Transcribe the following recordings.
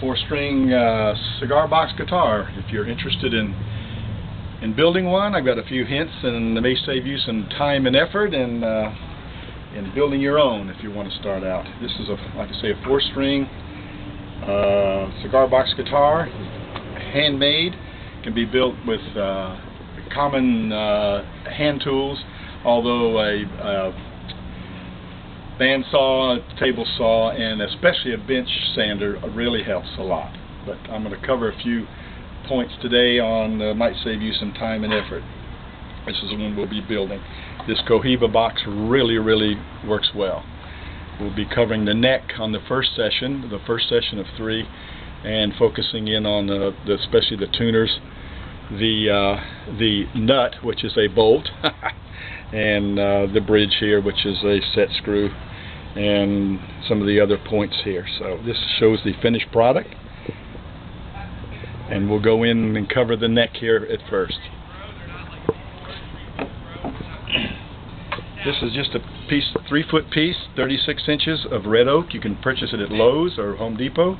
4-string cigar box guitar. If you're interested in building one, I've got a few hints, and they may save you some time and effort in building your own if you want to start out. This is, like I say, a 4-string cigar box guitar, handmade. Can be built with common hand tools, although a bandsaw, table saw, and especially a bench sander really helps a lot. But I'm going to cover a few points today on might save you some time and effort. This is the one we'll be building. This Cohiba box really works well. We'll be covering the neck on the first session of 3, and focusing in on especially the tuners, the nut, which is a bolt, and the bridge here, which is a set screw, and some of the other points here. So this shows the finished product, and we'll go in and cover the neck here at first. This is just a piece, 3-foot piece, 36 inches of red oak. You can purchase it at Lowe's or Home Depot.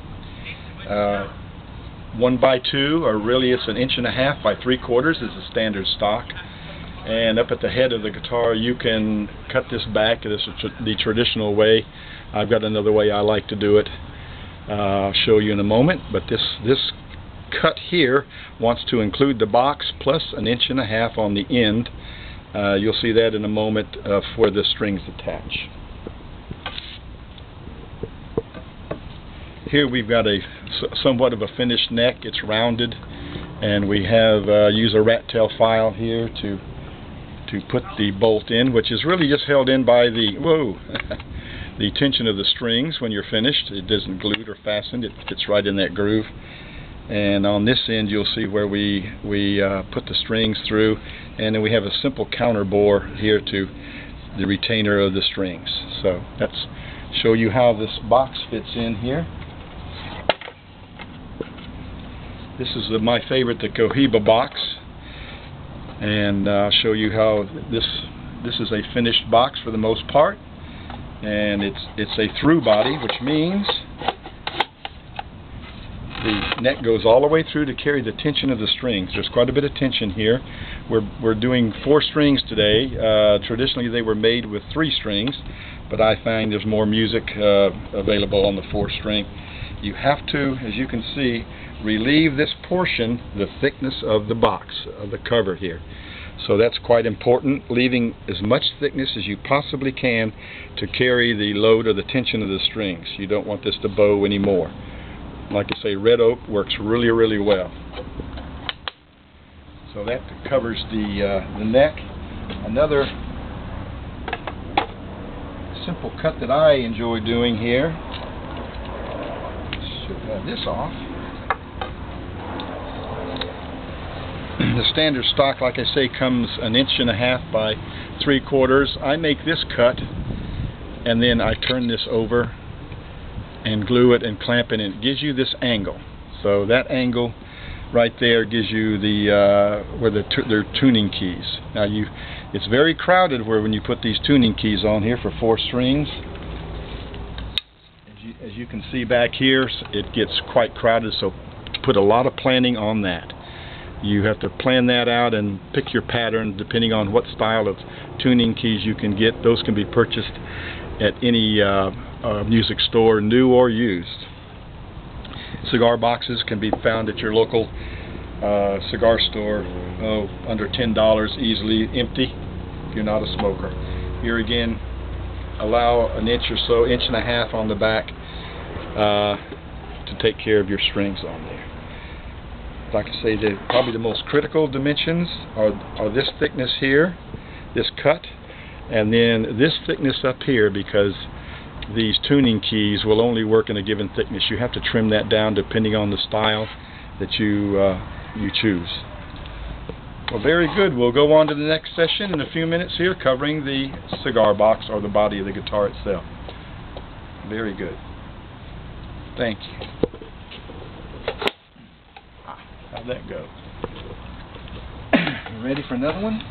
1x2, or really it's 1.5 inches by 3/4 is the standard stock. And up at the head of the guitar, you can cut this back. This is the traditional way. I've got another way I like to do it. I'll show you in a moment. But this cut here wants to include the box plus 1.5 inches on the end. You'll see that in a moment where the strings attach. Here we've got somewhat of a finished neck. It's rounded, and we have use a rat tail file here to put the bolt in, which is really just held in by the the tension of the strings. When you're finished, it isn't glued or fastened. It fits right in that groove. And on this end, you'll see where we put the strings through, and then we have a simple counter bore here to the retainer of the strings. So let's show you how this box fits in here. This is my favorite, the Cohiba box, and I'll show you how this is a finished box for the most part, and it's a through body, which means the neck goes all the way through to carry the tension of the strings. There's quite a bit of tension here. We're doing 4 strings today. Traditionally they were made with 3 strings, but I find there's more music available on the 4-string. You have to, as you can see, relieve this portion, the thickness of the box, of the cover here. So that's quite important, leaving as much thickness as you possibly can to carry the load or the tension of the strings. You don't want this to bow anymore. Like I say, red oak works really well. So that covers the neck. Another simple cut that I enjoy doing here. Should have this off. The standard stock, like I say, comes 1.5 inches by 3/4. I make this cut, and then I turn this over and glue it and clamp it, and it gives you this angle. So that angle right there gives you the where their tuning keys. Now it's very crowded where when you put these tuning keys on here for 4 strings. As you can see back here, it gets quite crowded, so put a lot of planning on that. You have to plan that out and pick your pattern depending on what style of tuning keys you can get. Those can be purchased at any music store, new or used. Cigar boxes can be found at your local cigar store, under $10 easily, empty, if you're not a smoker. Here again, allow 1 inch or so, 1.5 inches on the back to take care of your strings on there. Like I say, probably the most critical dimensions are this thickness here, this cut, and then this thickness up here, because these tuning keys will only work in a given thickness. You have to trim that down depending on the style that you choose. Well, very good. We'll go on to the next session in a few minutes here, covering the cigar box or the body of the guitar itself. Very good. Thank you. How'd that go? Ready for another one?